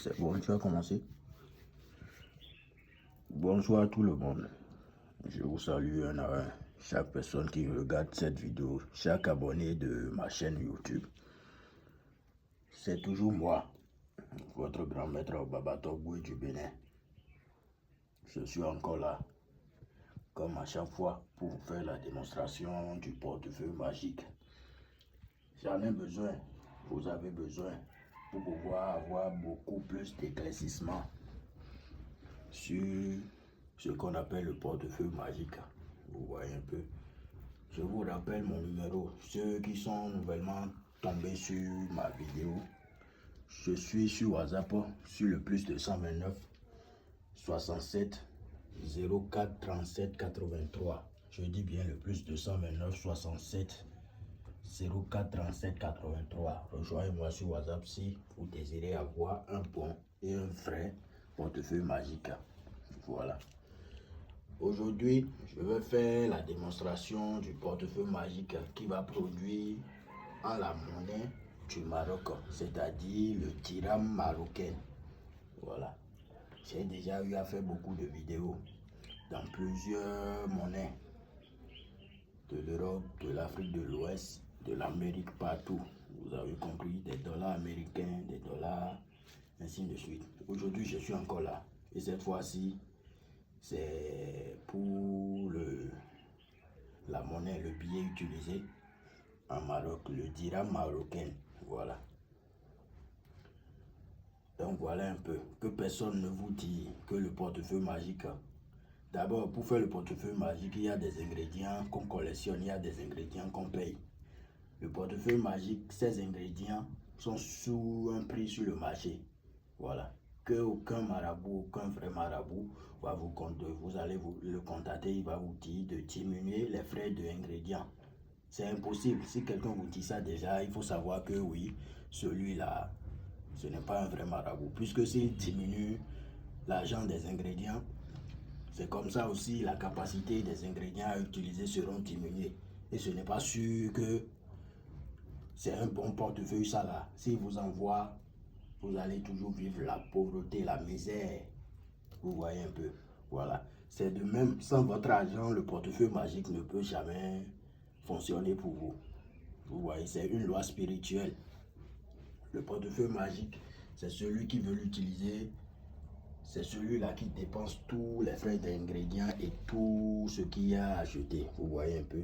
C'est bon, tu as commencé. Bonsoir à tout le monde. Je vous salue un à un. Chaque personne qui regarde cette vidéo, chaque abonné de ma chaîne YouTube. C'est toujours moi, votre grand maître Babatogui du Bénin. Je suis encore là, comme à chaque fois, pour vous faire la démonstration du portefeuille magique. J'en ai besoin, vous avez besoin, pour pouvoir avoir beaucoup plus d'éclaircissement sur ce qu'on appelle le portefeuille magique. Vous voyez un peu. Je vous rappelle mon numéro. Ceux qui sont nouvellement tombés sur ma vidéo, je suis sur WhatsApp sur le plus de 129 67 04 37 83. Je dis bien le plus de 129 67 04 37 83. Rejoignez-moi sur WhatsApp si vous désirez avoir un bon et un vrai portefeuille magique. Voilà. Aujourd'hui, je vais faire la démonstration du portefeuille magique qui va produire en la monnaie du Maroc, c'est-à-dire le dirham marocain. Voilà. J'ai déjà eu à faire beaucoup de vidéos dans plusieurs monnaies de l'Europe, de l'Afrique de l'Ouest, de l'Amérique, partout. Vous avez compris, des dollars américains, des dollars, ainsi de suite. Aujourd'hui, je suis encore là. Et cette fois-ci, c'est pour la monnaie, le billet utilisé en Maroc, le dirham marocain. Voilà. Donc voilà un peu. Que personne ne vous dise que le portefeuille magique. D'abord, pour faire le portefeuille magique, il y a des ingrédients qu'on collectionne, il y a des ingrédients qu'on paye. Le portefeuille magique, ces ingrédients sont sous un prix sur le marché. Voilà. Que aucun marabout, aucun vrai marabout va vous allez le contacter, il va vous dire de diminuer les frais d'ingrédients. C'est impossible. Si quelqu'un vous dit ça déjà, il faut savoir que oui, celui-là, ce n'est pas un vrai marabout. Puisque s'il diminue l'argent des ingrédients, c'est comme ça aussi la capacité des ingrédients à utiliser seront diminuées. Et ce n'est pas sûr que c'est un bon portefeuille ça là. S'il vous envoie, vous allez toujours vivre la pauvreté, la misère. Vous voyez un peu. Voilà. C'est de même, sans votre argent, le portefeuille magique ne peut jamais fonctionner pour vous. Vous voyez, c'est une loi spirituelle. Le portefeuille magique, c'est celui qui veut l'utiliser. C'est celui-là qui dépense tous les frais d'ingrédients et tout ce qu'il y a à acheter. Vous voyez un peu.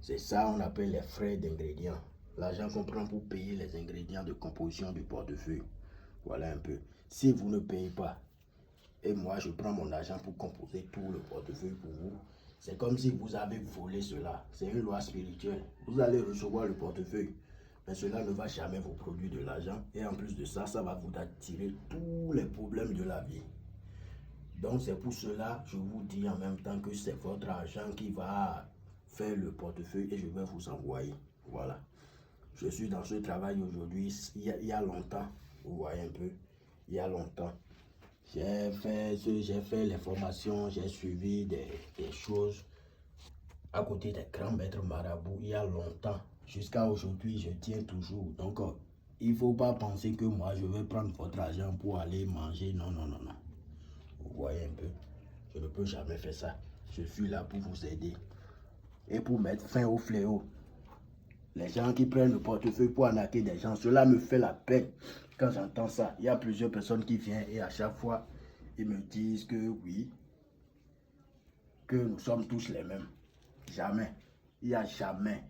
C'est ça on appelle les frais d'ingrédients. L'argent qu'on prend pour payer les ingrédients de composition du portefeuille. Voilà un peu. Si vous ne payez pas, et moi je prends mon argent pour composer tout le portefeuille pour vous, c'est comme si vous avez volé cela. C'est une loi spirituelle. Vous allez recevoir le portefeuille, mais cela ne va jamais vous produire de l'argent. Et en plus de ça, ça va vous attirer tous les problèmes de la vie. Donc c'est pour cela, je vous dis en même temps que c'est votre argent qui va faire le portefeuille et je vais vous envoyer. Voilà. Je suis dans ce travail aujourd'hui, il y a longtemps. Vous voyez un peu, il y a longtemps. J'ai fait les formations, j'ai suivi des choses à côté des grands maîtres marabouts il y a longtemps. Jusqu'à aujourd'hui, je tiens toujours. Donc, il ne faut pas penser que moi, je vais prendre votre argent pour aller manger. Non, non, non, non. Vous voyez un peu, je ne peux jamais faire ça. Je suis là pour vous aider et pour mettre fin au fléau. Les gens qui prennent le portefeuille pour arnaquer des gens, cela me fait la peine quand j'entends ça. Il y a plusieurs personnes qui viennent et à chaque fois, ils me disent que oui, que nous sommes tous les mêmes. Jamais. Il n'y a jamais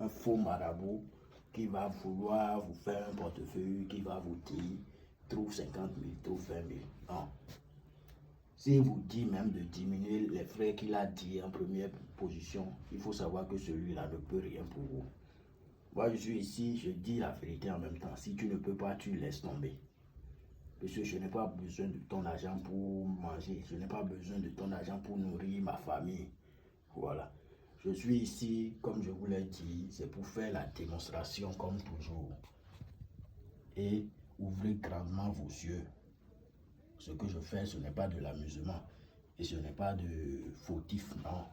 un faux marabout qui va vouloir vous faire un portefeuille, qui va vous dire trouve 50 000, trouve 20 000. Non. S'il vous dit même de diminuer les frais qu'il a dit en première position, il faut savoir que celui-là ne peut rien pour vous. Moi, je suis ici, je dis la vérité en même temps. Si tu ne peux pas, tu laisses tomber. Parce que je n'ai pas besoin de ton argent pour manger. Je n'ai pas besoin de ton argent pour nourrir ma famille. Voilà. Je suis ici, comme je vous l'ai dit, c'est pour faire la démonstration comme toujours. Et ouvrez grandement vos yeux. Ce que je fais, ce n'est pas de l'amusement. Et ce n'est pas de fautif, non.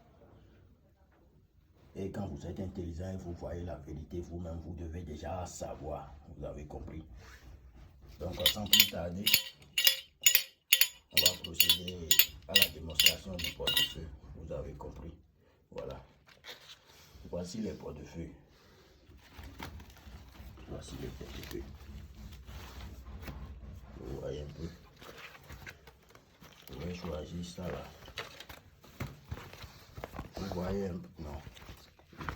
Et quand vous êtes intelligent et vous voyez la vérité vous-même, vous devez déjà savoir. Vous avez compris. Donc, sans plus tarder, on va procéder à la démonstration du portefeuille. Vous avez compris. Voilà. Voici les portefeuilles. Voici les portefeuilles. Vous voyez un peu. Je vais choisir ça là. Vous voyez un peu. Non.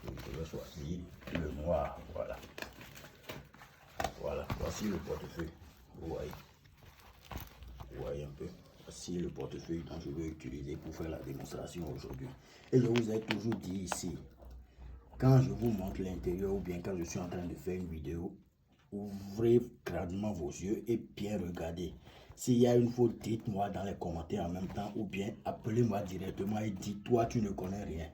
Je vais choisir le noir. Voilà. Voilà. Voici le portefeuille. Vous voyez. Vous voyez un peu. Voici le portefeuille dont je vais utiliser pour faire la démonstration aujourd'hui. Et je vous ai toujours dit ici, quand je vous montre l'intérieur ou bien quand je suis en train de faire une vidéo, ouvrez grandement vos yeux et bien regardez. S'il y a une faute, dites-moi dans les commentaires en même temps ou bien appelez-moi directement et dites, toi tu ne connais rien.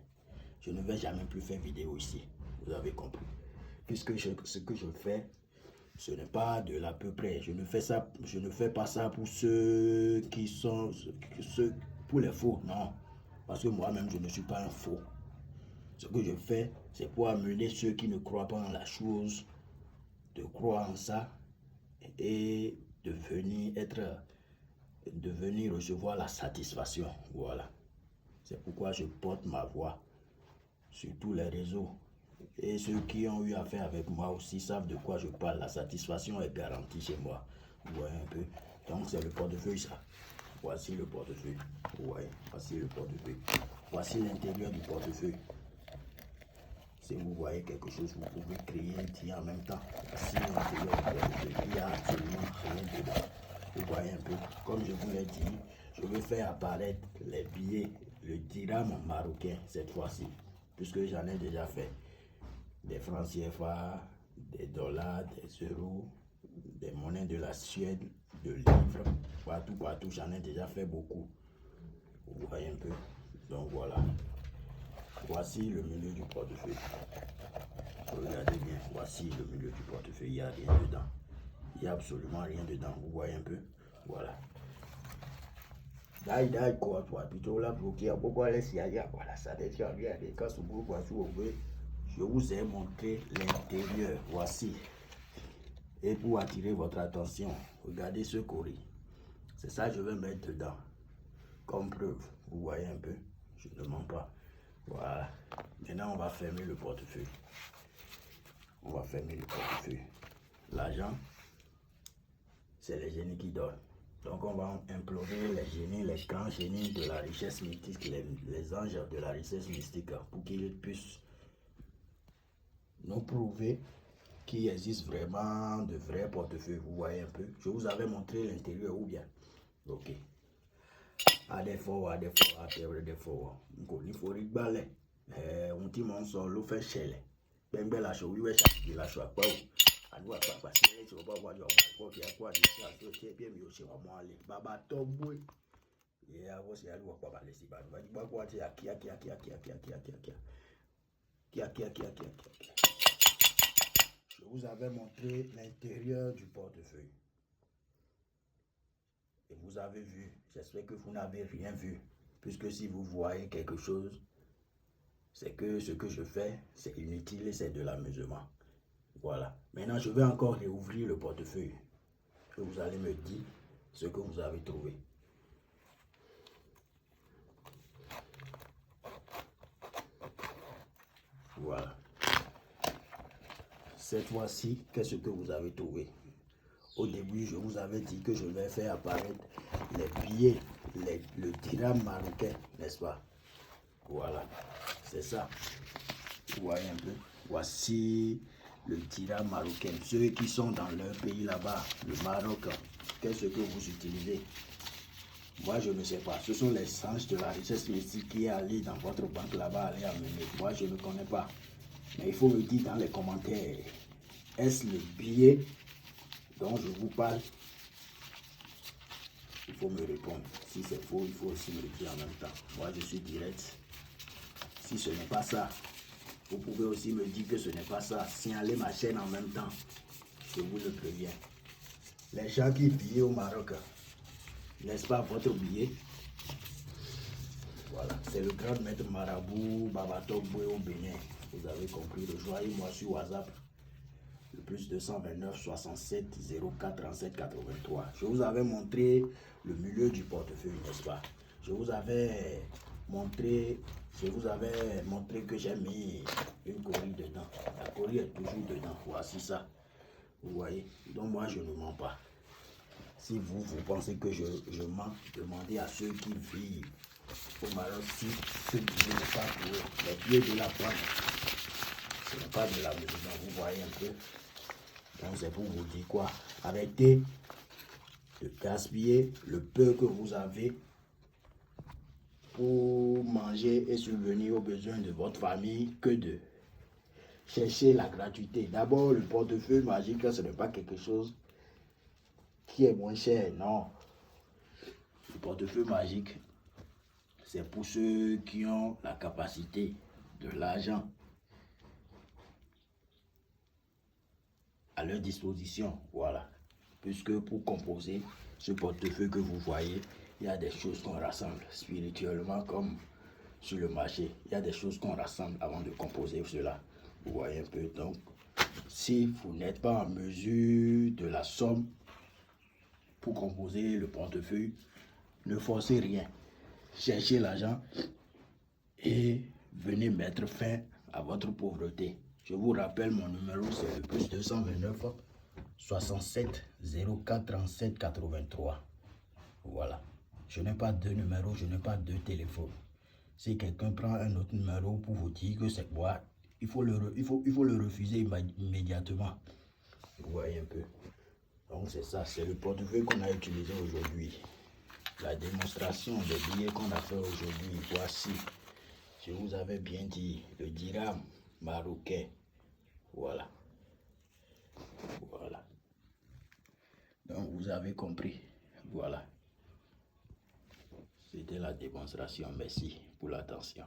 Je ne vais jamais plus faire vidéo ici. Vous avez compris. Puisque ce que je fais, ce n'est pas de l'à peu près. Je ne fais pas ça pour ceux qui sont pour les faux. Non. Parce que moi-même, je ne suis pas un faux. Ce que je fais, c'est pour amener ceux qui ne croient pas en la chose, de croire en ça et de venir recevoir la satisfaction. Voilà. C'est pourquoi je porte ma voix sur tous les réseaux. Et ceux qui ont eu affaire avec moi aussi savent de quoi je parle. La satisfaction est garantie chez moi. Vous voyez un peu. Donc c'est le portefeuille ça. Voici le portefeuille. Vous voyez. Voici le portefeuille. Voici l'intérieur du portefeuille. Si vous voyez quelque chose, vous pouvez crier et dire en même temps. Voici l'intérieur du portefeuille. Il n'y a absolument rien dedans. Vous voyez un peu. Comme je vous l'ai dit, je vais faire apparaître les billets, le dirham marocain cette fois-ci. Puisque j'en ai déjà fait. Des francs CFA, des dollars, des euros, des monnaies de la Suède, de livres, partout, j'en ai déjà fait beaucoup. Vous voyez un peu. Donc voilà. Voici le milieu du portefeuille. Regardez bien, voici le milieu du portefeuille, il n'y a rien dedans. Il n'y a absolument rien dedans, vous voyez un peu. Voilà. D'ailleurs, quoi, toi, plutôt là, bloqué, pourquoi laisser ailleurs, voilà, ça déjà rien, des cas sous groupe, je vous ai montré l'intérieur, voici. Et pour attirer votre attention, regardez ce courrier. C'est ça que je vais mettre dedans. Comme preuve, vous voyez un peu, je ne mens pas. Voilà. Maintenant, on va fermer le portefeuille. On va fermer le portefeuille. L'argent, c'est les génies qui donnent. Donc, on va implorer les génies, les grands génies de la richesse mystique, les anges de la richesse mystique, pour qu'ils puissent nous prouver qu'il existe vraiment de vrais portefeuilles. Vous voyez un peu. Je vous avais montré l'intérieur ou bien. Ok. À des fois, il faut rigoler. On dit mon son, l'eau fait chèle. Ben la chose, oui, oui, la chose, pas où. À nous, pas si tu vas pas voir, il y a quoi, il y a bien mieux chez moi, aller. Baba, tombe. Et avant, c'est à nous, pas mal ici. Bah, tu vas voir, kia. Je vous avais montré l'intérieur du portefeuille. Et vous avez vu, j'espère que vous n'avez rien vu. Puisque si vous voyez quelque chose, c'est que ce que je fais, c'est inutile et c'est de l'amusement. Voilà. Maintenant, je vais encore réouvrir le portefeuille. Et vous allez me dire ce que vous avez trouvé. Voilà. Cette fois-ci, qu'est-ce que vous avez trouvé? Au début, je vous avais dit que je vais faire apparaître les billets, le dirham marocain, n'est-ce pas? Voilà, c'est ça. Vous voyez un peu. Voici le dirham marocain. Ceux qui sont dans leur pays là-bas, le Maroc, qu'est-ce que vous utilisez? Moi, je ne sais pas. Ce sont les anges de la richesse mystique qui est allé dans votre banque là-bas, aller amener. Moi, je ne connais pas. Mais il faut me dire dans les commentaires, est-ce le billet dont je vous parle? Il faut me répondre. Si c'est faux, il faut aussi me le dire en même temps. Moi, je suis direct. Si ce n'est pas ça, vous pouvez aussi me dire que ce n'est pas ça. Signalez ma chaîne en même temps. Je vous le préviens. Les gens qui vivent au Maroc, n'est-ce pas votre billet? Voilà, c'est le grand maître marabout Baba Togboé au Bénin. Vous avez compris, rejoignez-moi sur WhatsApp. Le plus 229 67 04 37 83. Je vous avais montré le milieu du portefeuille, n'est-ce pas? Je vous avais montré que j'ai mis une courrier dedans. La courrier est toujours dedans. Voici ça. Vous voyez? Donc moi, je ne mens pas. Si vous pensez que je mens, demandez à ceux qui vivent au Maroc si ce billet n'est pas pour eux. Les billets de la banque, ce n'est pas de la maison. Vous voyez un peu? Donc c'est pour vous dire quoi? Arrêtez de gaspiller le peu que vous avez pour manger et subvenir aux besoins de votre famille que de chercher la gratuité. D'abord, le portefeuille magique, ce n'est pas quelque chose qui est moins cher, non. Le portefeuille magique, c'est pour ceux qui ont la capacité de l'argent à leur disposition, voilà. Puisque pour composer ce portefeuille que vous voyez, il y a des choses qu'on rassemble spirituellement comme sur le marché. Il y a des choses qu'on rassemble avant de composer cela. Vous voyez un peu. Donc, si vous n'êtes pas en mesure de la somme pour composer le portefeuille, ne forcez rien. Cherchez l'argent et venez mettre fin à votre pauvreté. Je vous rappelle, mon numéro, c'est le plus 229 67 04 37 83. Voilà. Je n'ai pas deux numéros, je n'ai pas deux téléphones. Si quelqu'un prend un autre numéro pour vous dire que c'est moi, il faut le refuser immédiatement. Vous voyez un peu. Donc c'est ça, c'est le portefeuille qu'on a utilisé aujourd'hui. La démonstration des billets qu'on a fait aujourd'hui, voici. Je vous avais bien dit, le dirham marocain. Voilà. Voilà. Donc vous avez compris. Voilà. C'était la démonstration. Merci pour l'attention.